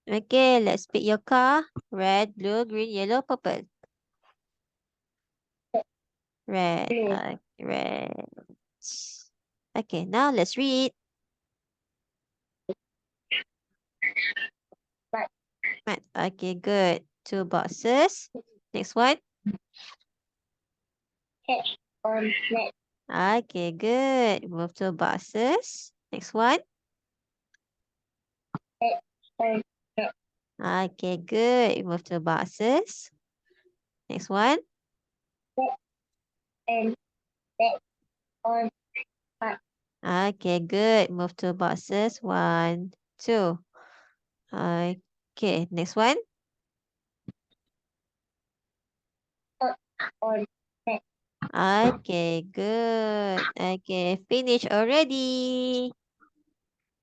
Okay, let's pick your car. Red, blue, green, yellow, purple. Red. Red. Okay, now let's read. Right. Okay, good. 2 boxes. Next one. Okay, good. Move 2 boxes. Next one. Okay, good. Move 2 boxes. Next one. Okay, good. Move 2 boxes. 1, 2. Okay, next one. Okay, good. Okay, finish already.